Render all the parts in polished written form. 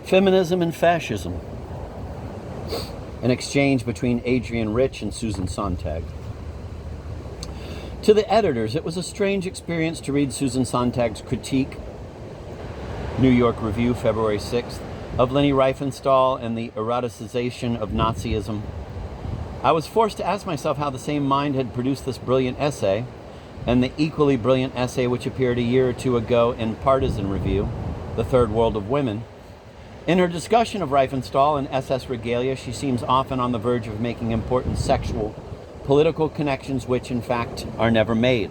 Feminism and Fascism. An exchange between Adrienne Rich and Susan Sontag. To the editors, it was a strange experience to read Susan Sontag's critique, New York Review, February 6th, of Leni Riefenstahl and the eroticization of Nazism. I was forced to ask myself how the same mind had produced this brilliant essay, and the equally brilliant essay which appeared a year or two ago in Partisan Review, The Third World of Women. In her discussion of Riefenstahl and SS regalia, she seems often on the verge of making important sexual, political connections which, in fact, are never made.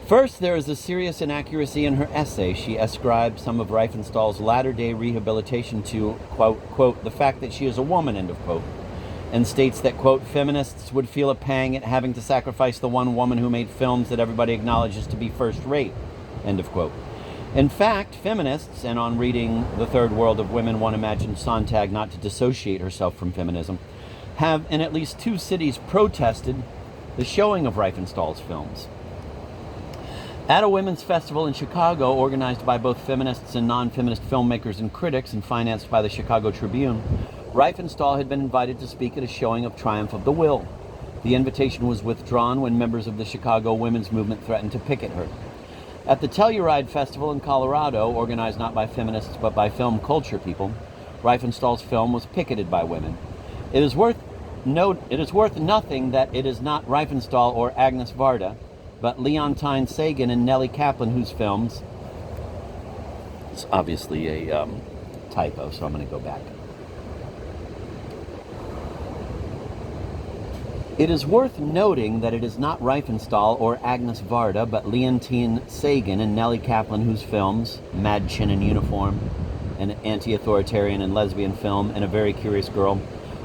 First, there is a serious inaccuracy in her essay. She ascribed some of Riefenstahl's latter-day rehabilitation to, quote, the fact that she is a woman, end of quote, and states that, quote, feminists would feel a pang at having to sacrifice the one woman who made films that everybody acknowledges to be first-rate, end of quote. In fact, feminists, and on reading The Third World of Women, one imagines Sontag not to dissociate herself from feminism, have in at least 2 cities protested the showing of Riefenstahl's films. At a women's festival in Chicago, organized by both feminists and non-feminist filmmakers and critics and financed by the Chicago Tribune, Riefenstahl had been invited to speak at a showing of Triumph of the Will. The invitation was withdrawn when members of the Chicago women's movement threatened to picket her. At the Telluride Festival in Colorado, organized not by feminists but by film culture people, Riefenstahl's film was picketed by women. It is worth nothing that it is not Riefenstahl or Agnes Varda, but Leontine Sagan and Nellie Kaplan, whose films... It's obviously a typo, so I'm going to go back. It is worth noting that it is not Riefenstahl or Agnes Varda, but Leontine Sagan and Nellie Kaplan, whose films, Mad Chin in Uniform, an anti-authoritarian and lesbian film, and A Very Curious Girl,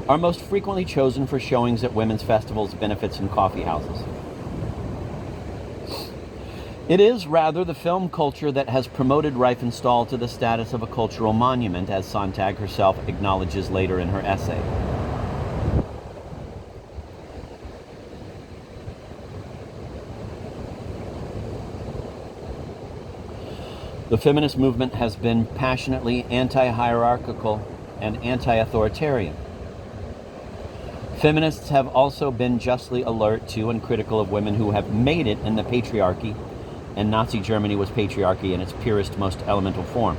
are most frequently chosen for showings at women's festivals, benefits, and coffee houses. It is rather the film culture that has promoted Riefenstahl to the status of a cultural monument, as Sontag herself acknowledges later in her essay. The feminist movement has been passionately anti-hierarchical and anti-authoritarian. Feminists have also been justly alert to and critical of women who have made it in the patriarchy, and Nazi Germany was patriarchy in its purest, most elemental form.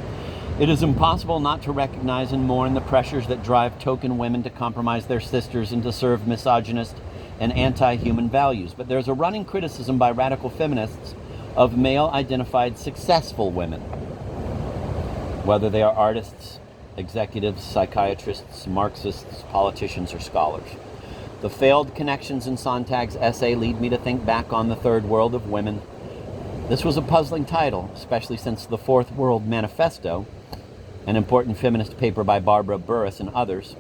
It is impossible not to recognize and mourn the pressures that drive token women to compromise their sisters and to serve misogynist and anti-human values. But there's a running criticism by radical feminists of male-identified successful women, whether they are artists, executives, psychiatrists, Marxists, politicians, or scholars. The failed connections in Sontag's essay lead me to think back on The Third World of Women. This was a puzzling title, especially since The Fourth World Manifesto, an important feminist paper by Barbara Burris and others,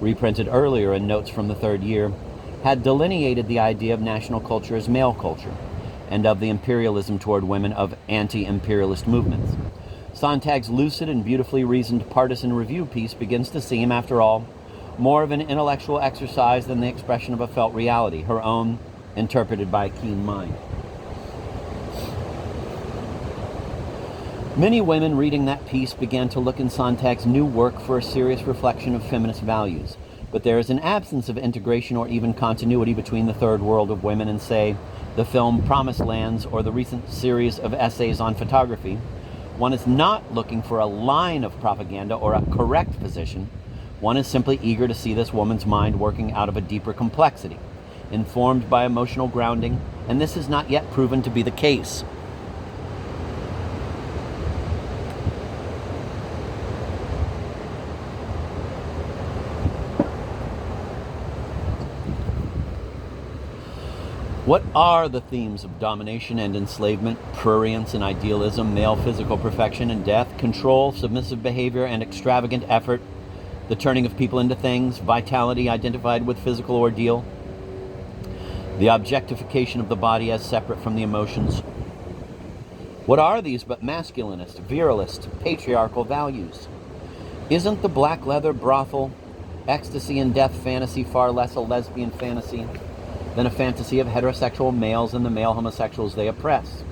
reprinted earlier in Notes from the Third Year, had delineated the idea of national culture as male culture, and of the imperialism toward women of anti-imperialist movements. Sontag's lucid and beautifully reasoned Partisan Review piece begins to seem, after all, more of an intellectual exercise than the expression of a felt reality, her own, interpreted by a keen mind. Many women reading that piece began to look in Sontag's new work for a serious reflection of feminist values, but there is an absence of integration or even continuity between The Third World of Women and, say, the film Promised Lands or the recent series of essays on photography. One is not looking for a line of propaganda or a correct position. One is simply eager to see this woman's mind working out of a deeper complexity, informed by emotional grounding, and this has not yet proven to be the case. What are the themes of domination and enslavement, prurience and idealism, male physical perfection and death, control, submissive behavior and extravagant effort, the turning of people into things, vitality identified with physical ordeal, the objectification of the body as separate from the emotions? What are these but masculinist, virilist, patriarchal values? Isn't the black leather brothel, ecstasy and death fantasy far less a lesbian fantasy than a fantasy of heterosexual males and the male homosexuals they oppress?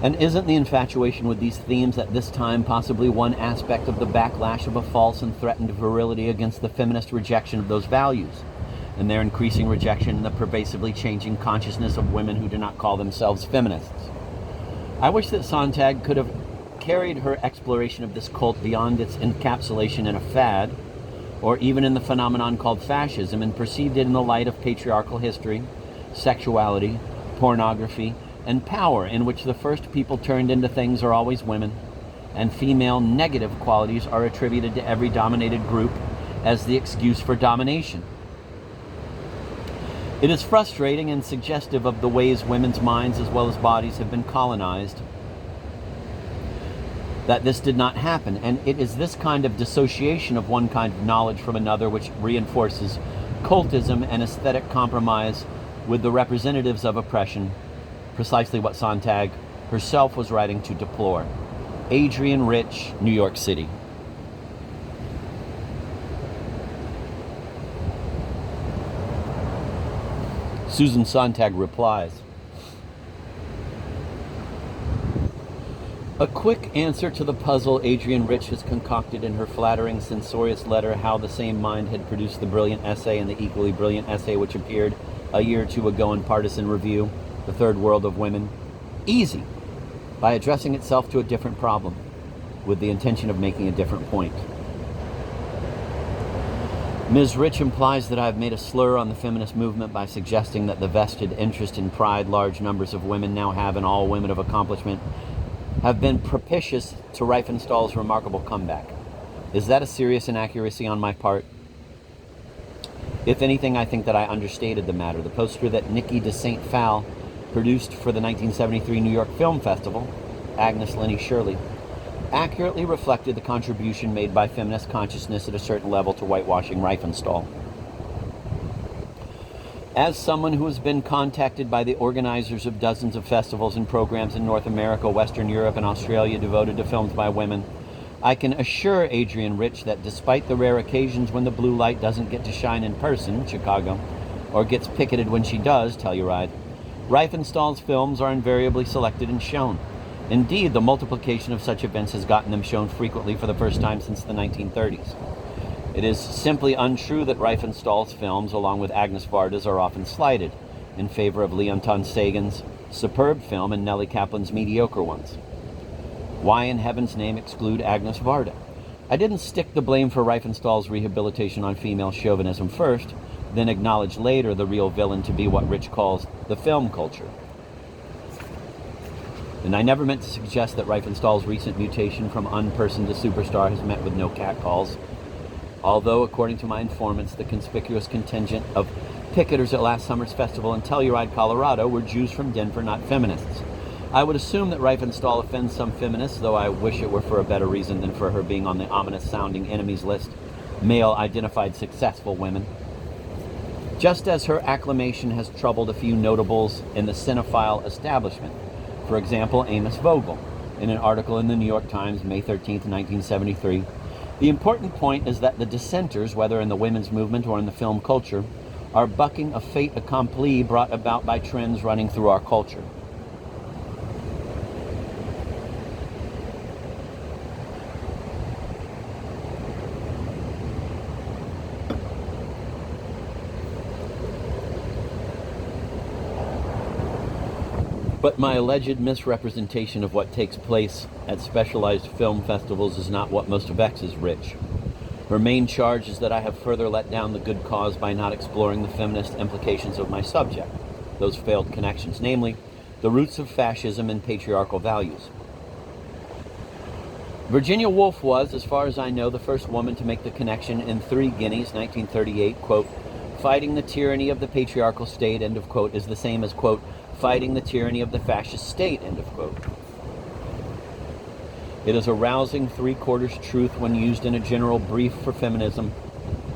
And isn't the infatuation with these themes at this time possibly one aspect of the backlash of a false and threatened virility against the feminist rejection of those values, and their increasing rejection in the pervasively changing consciousness of women who do not call themselves feminists? I wish that Sontag could have carried her exploration of this cult beyond its encapsulation in a fad, or even in the phenomenon called fascism, and perceived it in the light of patriarchal history, sexuality, pornography, and power, in which the first people turned into things are always women, and female negative qualities are attributed to every dominated group as the excuse for domination. It is frustrating and suggestive of the ways women's minds as well as bodies have been colonized that this did not happen, and it is this kind of dissociation of one kind of knowledge from another which reinforces cultism and aesthetic compromise with the representatives of oppression, precisely what Sontag herself was writing to deplore. Adrienne Rich, New York City. Susan Sontag replies, a quick answer to the puzzle Adrienne Rich has concocted in her flattering, censorious letter, how the same mind had produced the brilliant essay and the equally brilliant essay which appeared a year or two ago in Partisan Review, The Third World of Women. Easy, by addressing itself to a different problem, with the intention of making a different point. Ms. Rich implies that I have made a slur on the feminist movement by suggesting that the vested interest and pride large numbers of women now have in all women of accomplishment have been propitious to Riefenstahl's remarkable comeback. Is that a serious inaccuracy on my part? If anything, I think that I understated the matter. The poster that Nikki de St. Phal produced for the 1973 New York Film Festival, Agnes Lenny Shirley, accurately reflected the contribution made by feminist consciousness at a certain level to whitewashing Riefenstahl. As someone who has been contacted by the organizers of dozens of festivals and programs in North America, Western Europe, and Australia devoted to films by women, I can assure Adrienne Rich that despite the rare occasions when the blue light doesn't get to shine in person, Chicago, or gets picketed when she does, Telluride, Riefenstahl's films are invariably selected and shown. Indeed, the multiplication of such events has gotten them shown frequently for the first time since the 1930s. It is simply untrue that Riefenstahl's films, along with Agnes Varda's, are often slighted in favor of Leonton Sagan's superb film and Nellie Kaplan's mediocre ones. Why in heaven's name exclude Agnes Varda? I didn't stick the blame for Riefenstahl's rehabilitation on female chauvinism first, then acknowledge later the real villain to be what Rich calls the film culture. And I never meant to suggest that Riefenstahl's recent mutation from unperson to superstar has met with no catcalls, although, according to my informants, the conspicuous contingent of picketers at last summer's festival in Telluride, Colorado, were Jews from Denver, not feminists. I would assume that Riefenstahl offends some feminists, though I wish it were for a better reason than for her being on the ominous-sounding enemies list, male-identified successful women. Just as her acclamation has troubled a few notables in the cinephile establishment. For example, Amos Vogel, in an article in the New York Times, May 13, 1973. The important point is that the dissenters, whether in the women's movement or in the film culture, are bucking a fait accompli brought about by trends running through our culture. But my alleged misrepresentation of what takes place at specialized film festivals is not what most vexes Rich. Her main charge is that I have further let down the good cause by not exploring the feminist implications of my subject, those failed connections, namely, the roots of fascism and patriarchal values. Virginia Woolf was, as far as I know, the first woman to make the connection in 3 Guineas, 1938, quote, fighting the tyranny of the patriarchal state, end of quote, is the same as, quote, fighting the tyranny of the fascist state, end of quote. It is a rousing 3/4 truth when used in a general brief for feminism,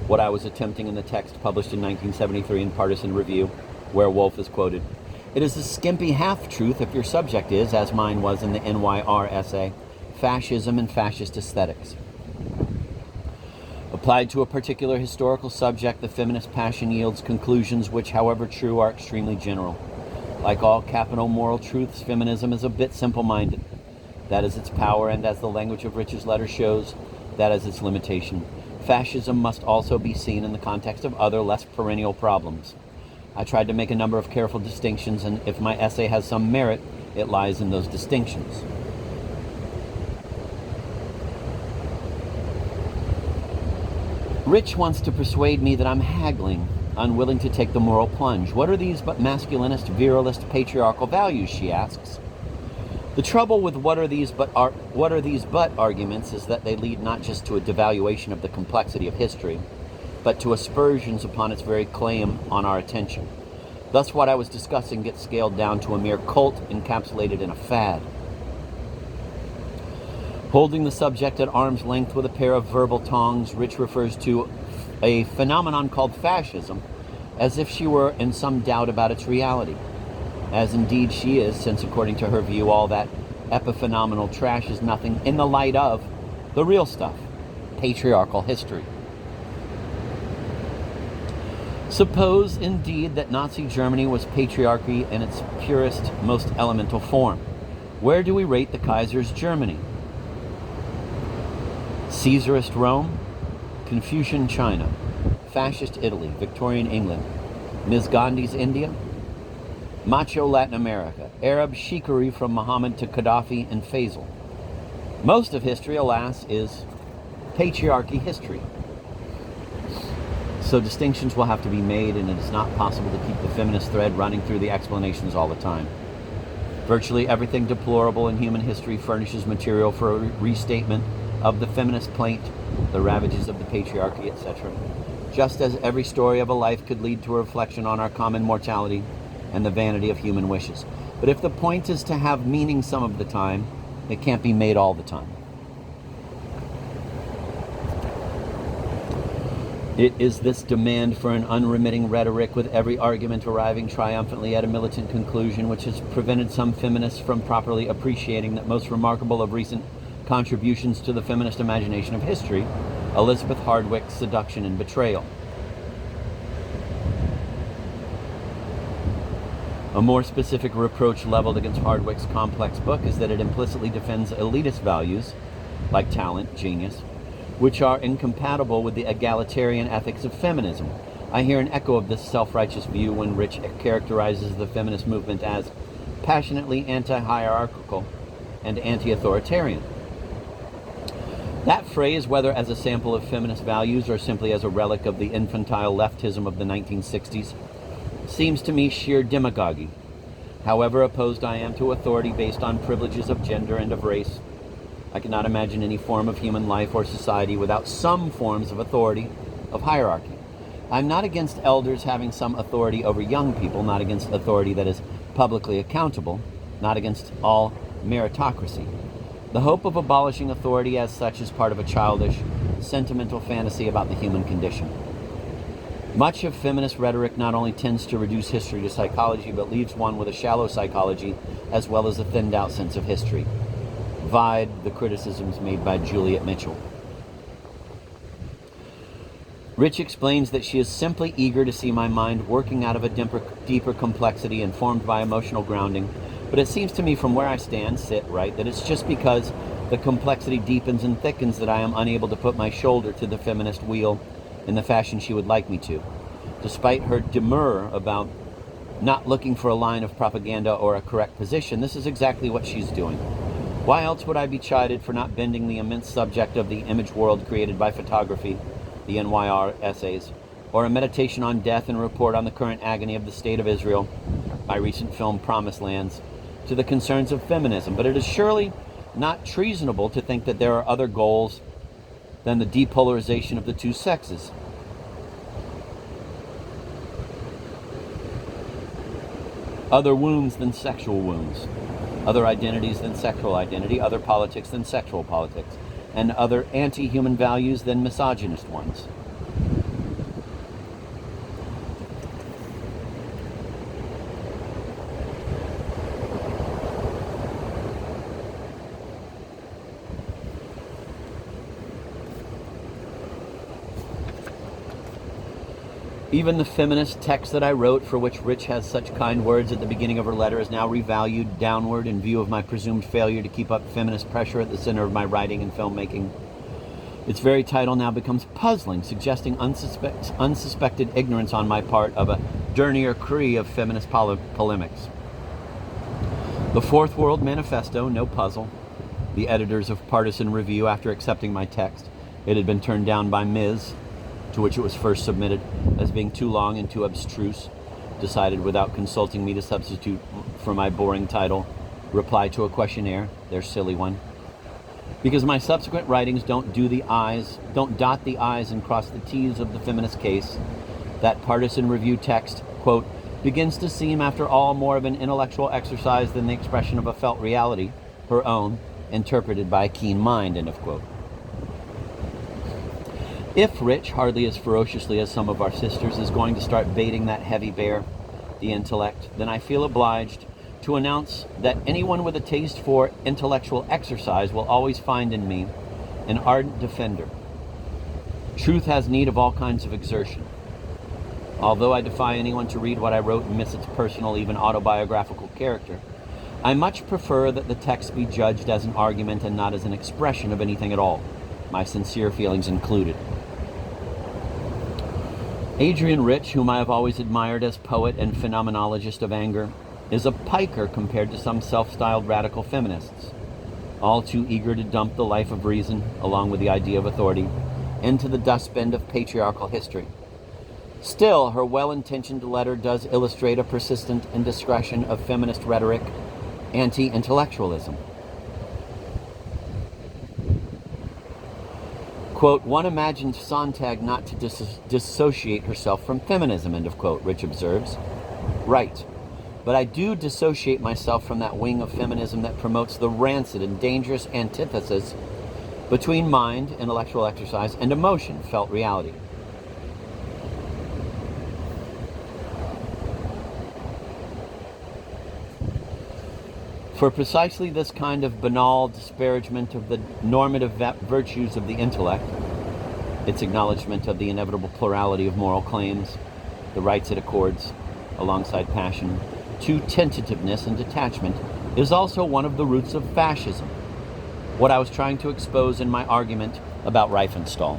what I was attempting in the text published in 1973 in Partisan Review, where Woolf is quoted. It is a skimpy half-truth if your subject is, as mine was in the NYR essay, fascism and fascist aesthetics. Applied to a particular historical subject, the feminist passion yields conclusions which, however true, are extremely general. Like all capital moral truths, feminism is a bit simple-minded. That is its power, and as the language of Rich's letter shows, that is its limitation. Fascism must also be seen in the context of other, less perennial problems. I tried to make a number of careful distinctions, and if my essay has some merit, it lies in those distinctions. Rich wants to persuade me that I'm haggling, unwilling to take the moral plunge. What are these but masculinist, virilist, patriarchal values, she asks. The trouble with what are these but arguments is that they lead not just to a devaluation of the complexity of history, but to aspersions upon its very claim on our attention. Thus what I was discussing gets scaled down to a mere cult encapsulated in a fad. Holding the subject at arm's length with a pair of verbal tongs, Rich refers to a phenomenon called fascism as if she were in some doubt about its reality. As indeed she is, since according to her view, all that epiphenomenal trash is nothing in the light of the real stuff, patriarchal history. Suppose, indeed, that Nazi Germany was patriarchy in its purest, most elemental form. Where do we rate the Kaiser's Germany? Caesarist Rome, Confucian China, Fascist Italy, Victorian England, Ms. Gandhi's India, macho Latin America, Arab chicory from Muhammad to Gaddafi and Faisal. Most of history, alas, is patriarchy history. So distinctions will have to be made, and it is not possible to keep the feminist thread running through the explanations all the time. Virtually everything deplorable in human history furnishes material for a restatement of the feminist plaint, the ravages of the patriarchy, etc. Just as every story of a life could lead to a reflection on our common mortality and the vanity of human wishes. But if the point is to have meaning some of the time, it can't be made all the time. It is this demand for an unremitting rhetoric with every argument arriving triumphantly at a militant conclusion which has prevented some feminists from properly appreciating that most remarkable of recent contributions to the feminist imagination of history, Elizabeth Hardwicke's Seduction and Betrayal. A more specific reproach leveled against Hardwicke's complex book is that it implicitly defends elitist values, like talent, genius, which are incompatible with the egalitarian ethics of feminism. I hear an echo of this self-righteous view when Rich characterizes the feminist movement as passionately anti-hierarchical and anti-authoritarian. That phrase, whether as a sample of feminist values or simply as a relic of the infantile leftism of the 1960s, seems to me sheer demagogy. However opposed I am to authority based on privileges of gender and of race, I cannot imagine any form of human life or society without some forms of authority, of hierarchy. I'm not against elders having some authority over young people, not against authority that is publicly accountable, not against all meritocracy. The hope of abolishing authority as such is part of a childish, sentimental fantasy about the human condition. Much of feminist rhetoric not only tends to reduce history to psychology, but leaves one with a shallow psychology as well as a thinned-out sense of history. Vide the criticisms made by Juliet Mitchell. Rich explains that she is simply eager to see my mind working out of a deeper complexity informed by emotional grounding, but it seems to me from where I sit, that it's just because the complexity deepens and thickens that I am unable to put my shoulder to the feminist wheel in the fashion she would like me to. Despite her demur about not looking for a line of propaganda or a correct position, this is exactly what she's doing. Why else would I be chided for not bending the immense subject of the image world created by photography, the NYR essays, or a meditation on death and report on the current agony of the state of Israel, my recent film Promised Lands, to the concerns of feminism? But it is surely not treasonable to think that there are other goals than the depolarization of the two sexes. Other wounds than sexual wounds. Other identities than sexual identity, other politics than sexual politics, and other anti-human values than misogynist ones. Even the feminist text that I wrote, for which Rich has such kind words at the beginning of her letter, is now revalued downward in view of my presumed failure to keep up feminist pressure at the center of my writing and filmmaking. Its very title now becomes puzzling, suggesting unsuspected ignorance on my part of a dernier cri of feminist polemics. The Fourth World Manifesto, no puzzle. The editors of Partisan Review, after accepting my text, it had been turned down by Ms., to which it was first submitted, as being too long and too abstruse, decided without consulting me to substitute for my boring title, Reply to a Questionnaire, their silly one. Because my subsequent writings don't dot the I's and cross the T's of the feminist case, that Partisan Review text, quote, begins to seem, after all, more of an intellectual exercise than the expression of a felt reality, her own, interpreted by a keen mind, end of quote. If Rich, hardly as ferociously as some of our sisters, is going to start baiting that heavy bear, the intellect, then I feel obliged to announce that anyone with a taste for intellectual exercise will always find in me an ardent defender. Truth has need of all kinds of exertion. Although I defy anyone to read what I wrote and miss its personal, even autobiographical character, I much prefer that the text be judged as an argument and not as an expression of anything at all, my sincere feelings included. Adrienne Rich, whom I have always admired as poet and phenomenologist of anger, is a piker compared to some self-styled radical feminists, all too eager to dump the life of reason, along with the idea of authority, into the dustbin of patriarchal history. Still, her well-intentioned letter does illustrate a persistent indiscretion of feminist rhetoric, anti-intellectualism. Quote, one imagines Sontag not to dissociate herself from feminism, end of quote, Rich observes. Right. But I do dissociate myself from that wing of feminism that promotes the rancid and dangerous antithesis between mind, intellectual exercise, and emotion, felt reality. For precisely this kind of banal disparagement of the normative virtues of the intellect, its acknowledgement of the inevitable plurality of moral claims, the rights it accords, alongside passion, to tentativeness and detachment, is also one of the roots of fascism, what I was trying to expose in my argument about Riefenstahl.